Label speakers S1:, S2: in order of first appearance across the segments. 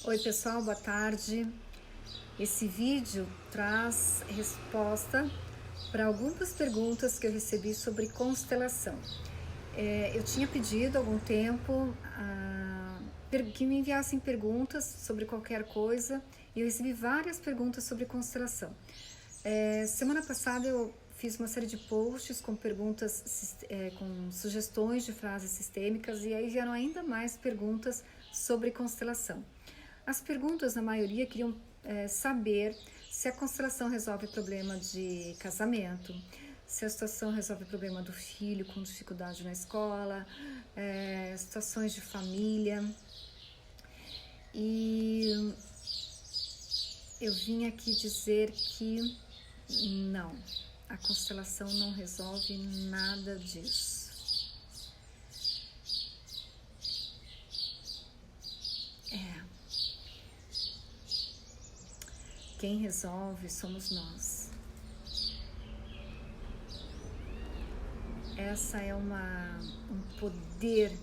S1: Oi pessoal, boa tarde. Esse vídeo traz resposta para algumas perguntas que eu recebi sobre constelação. Eu tinha pedido há algum tempo que me enviassem perguntas sobre qualquer coisa e eu recebi várias perguntas sobre constelação. Semana passada eu fiz uma série de posts com perguntas, com sugestões de frases sistêmicas e aí vieram ainda mais perguntas sobre constelação. As perguntas, na maioria, queriam saber se a constelação resolve problema de casamento, se a situação resolve problema do filho com dificuldade na escola, situações de família. E eu vim aqui dizer que não, a constelação não resolve nada disso. Quem resolve somos nós. Essa é um poder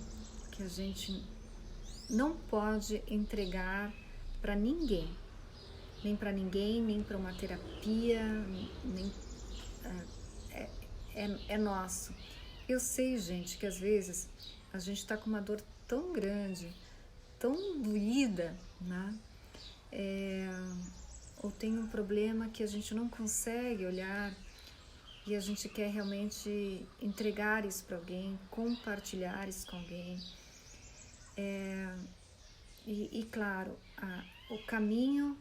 S1: que a gente não pode entregar para ninguém. Nem para ninguém, nem para uma terapia, nem, é nosso. Eu sei, gente, que às vezes a gente está com uma dor tão grande, tão doída, né? Ou tem um problema que a gente não consegue olhar e a gente quer realmente entregar isso para alguém, compartilhar isso com alguém. E claro, o caminho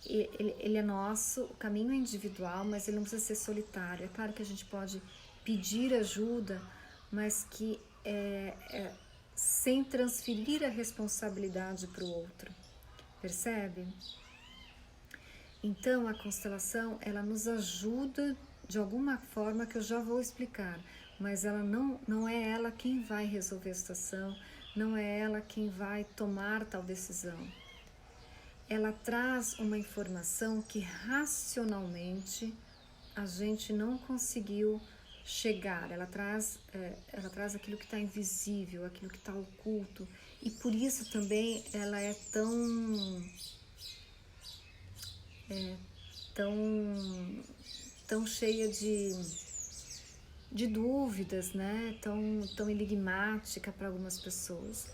S1: ele é nosso, o caminho é individual, mas ele não precisa ser solitário. É claro que a gente pode pedir ajuda, mas que sem transferir a responsabilidade para o outro, percebe? Então a constelação ela nos ajuda de alguma forma que eu já vou explicar, mas ela não é ela quem vai resolver a situação, não é ela quem vai tomar tal decisão. Ela traz uma informação que racionalmente a gente não conseguiu chegar. Ela traz aquilo que está invisível, aquilo que está oculto, e por isso também ela é tão cheia de dúvidas, né? Tão enigmática para algumas pessoas.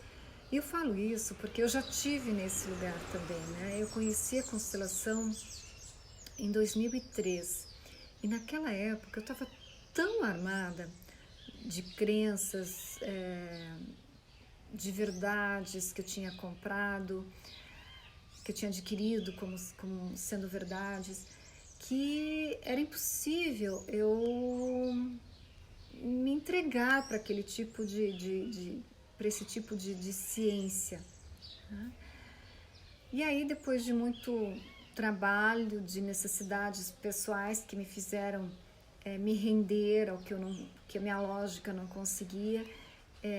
S1: E eu falo isso porque eu já tive nesse lugar também, né? Eu conheci a constelação em 2003 e naquela época eu estava tão armada de crenças, de verdades que eu tinha comprado, que eu tinha adquirido como sendo verdades, que era impossível eu me entregar para aquele tipo para esse tipo de ciência. E aí, depois de muito trabalho, de necessidades pessoais que me fizeram me render ao que a minha lógica não conseguia,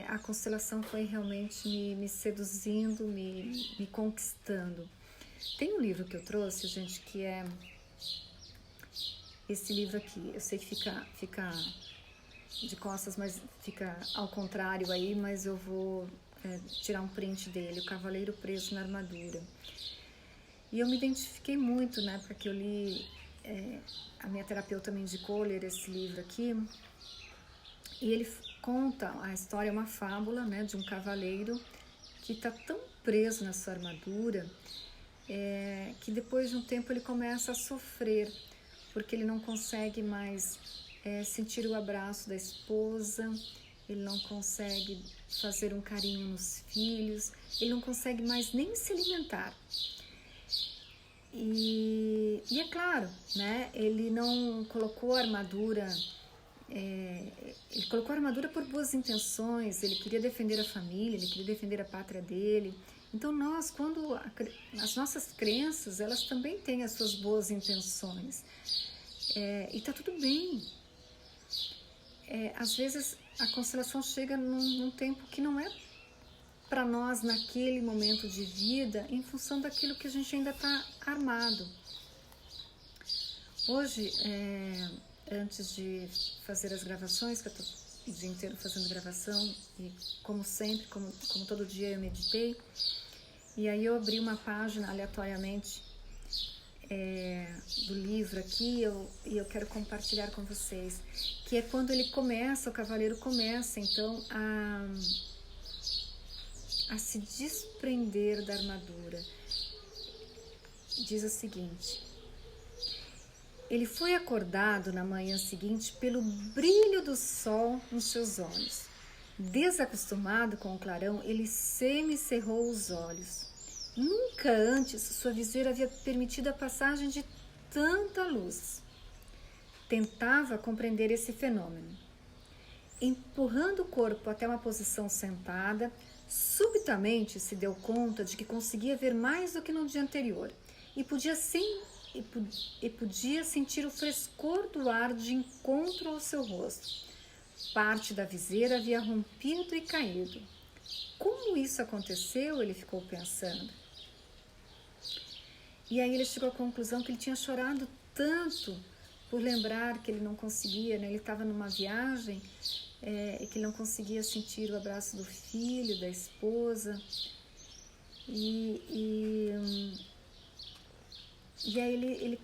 S1: a constelação foi realmente me seduzindo, me conquistando. Tem um livro que eu trouxe, gente, que é esse livro aqui. Eu sei que fica de costas, mas fica ao contrário aí, mas eu vou tirar um print dele, O Cavaleiro Preso na Armadura. E eu me identifiquei muito, né, porque eu li, a minha terapeuta me indicou ler esse livro aqui, e ele conta a história, uma fábula, né, de um cavaleiro que está tão preso na sua armadura que depois de um tempo ele começa a sofrer, porque ele não consegue mais sentir o abraço da esposa, ele não consegue fazer um carinho nos filhos, ele não consegue mais nem se alimentar. E é claro, né, ele não colocou a armadura, ele colocou a armadura por boas intenções, ele queria defender a família, ele queria defender a pátria dele. Então nós, quando as nossas crenças, elas também têm as suas boas intenções, e tá tudo bem. Às vezes a constelação chega num tempo que não é para nós naquele momento de vida, em função daquilo que a gente ainda está armado. Hoje, antes de fazer as gravações, que eu estou o dia inteiro fazendo gravação, e como sempre, como todo dia eu meditei, E aí eu abri uma página aleatoriamente do livro aqui e eu quero compartilhar com vocês, que é quando ele começa, o cavaleiro começa então a se desprender da armadura. Diz o seguinte: ele foi acordado na manhã seguinte pelo brilho do sol nos seus olhos. Desacostumado com o clarão, ele semicerrou os olhos. Nunca antes sua viseira havia permitido a passagem de tanta luz. Tentava compreender esse fenômeno. Empurrando o corpo até uma posição sentada, subitamente se deu conta de que conseguia ver mais do que no dia anterior e podia sentir o frescor do ar de encontro ao seu rosto. Parte da viseira havia rompido e caído. Como isso aconteceu? Ele ficou pensando. E aí ele chegou à conclusão que ele tinha chorado tanto por lembrar que ele não conseguia, né? Ele estava numa viagem e que ele não conseguia sentir o abraço do filho, da esposa. E aí ele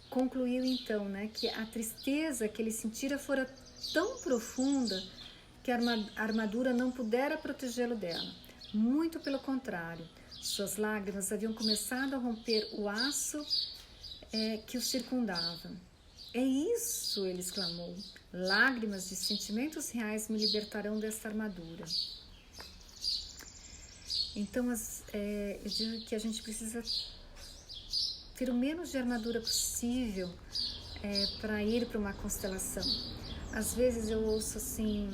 S1: concluiu então, né, que a tristeza que ele sentira fora tão profunda que a armadura não pudera protegê-lo dela. Muito pelo contrário, suas lágrimas haviam começado a romper o aço que o circundava. É isso, ele exclamou. Lágrimas de sentimentos reais me libertarão desta armadura. Então, eu digo que a gente precisa ter o menos de armadura possível para ir para uma constelação. Às vezes eu ouço assim,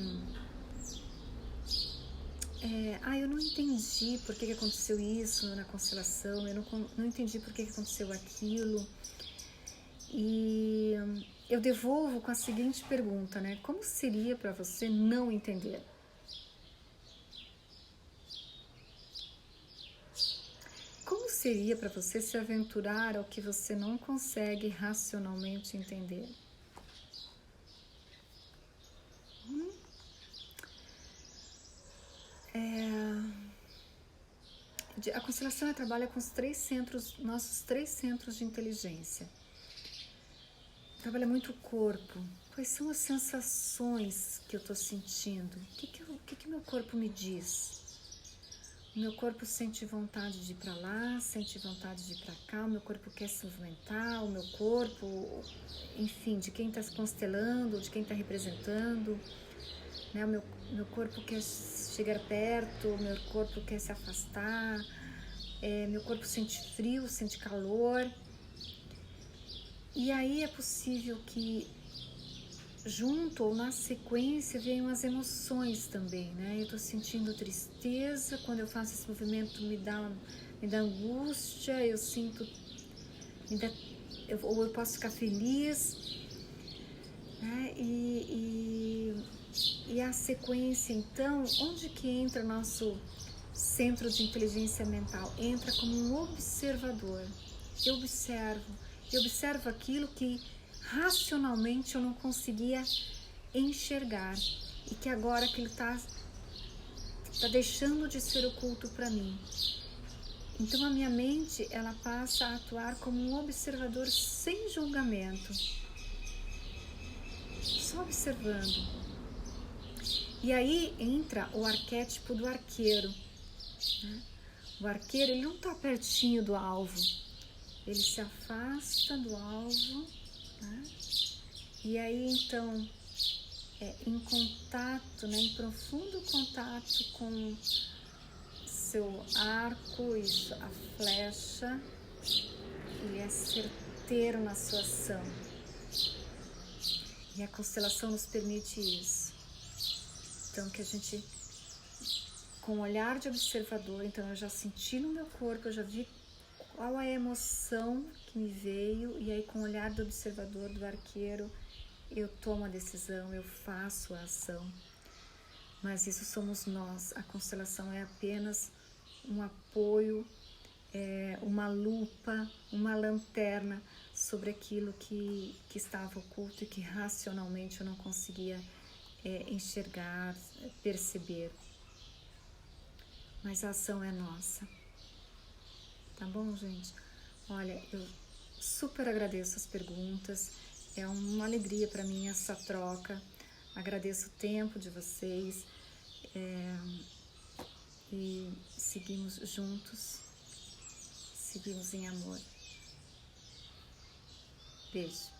S1: eu não entendi por que aconteceu isso na constelação, eu não entendi por que aconteceu aquilo. E eu devolvo com a seguinte pergunta, né? Como seria para você não entender? Como seria para você se aventurar ao que você não consegue racionalmente entender? A constelação trabalha com os nossos três centros de inteligência. Trabalha muito o corpo. Quais são as sensações que eu estou sentindo? O que meu corpo me diz? O meu corpo sente vontade de ir para lá, sente vontade de ir para cá, o meu corpo quer se movimentar, o meu corpo, enfim, de quem está se constelando, de quem está representando, né? O meu corpo quer chegar perto, o meu corpo quer se afastar, meu corpo sente frio, sente calor. E aí é possível que junto ou na sequência venham as emoções também, né? Eu tô sentindo tristeza, quando eu faço esse movimento me dá angústia, eu sinto, ou eu posso ficar feliz, né? E a sequência, então, onde que entra nosso centro de inteligência mental? Entra como um observador. Eu observo aquilo que racionalmente eu não conseguia enxergar e que agora que ele está deixando de ser oculto para mim. Então a minha mente, ela passa a atuar como um observador sem julgamento, só observando. E aí entra o arquétipo do arqueiro, né? O arqueiro, ele não está pertinho do alvo, ele se afasta do alvo, né? E aí então, em contato, né, em profundo contato com seu arco, isso, a flecha, ele é certeiro na sua ação. E a constelação nos permite isso. Então que a gente, com o olhar de observador, então eu já senti no meu corpo, eu já vi qual a emoção que me veio, e aí com o olhar do observador, do arqueiro, eu tomo a decisão, eu faço a ação. Mas isso somos nós, a constelação é apenas um apoio, uma lupa, uma lanterna sobre aquilo que estava oculto e que racionalmente eu não conseguia enxergar, perceber. Mas a ação é nossa. tá bom, gente? Olha, eu super agradeço as perguntas, é uma alegria para mim essa troca, agradeço o tempo de vocês e seguimos juntos, seguimos em amor. Beijo.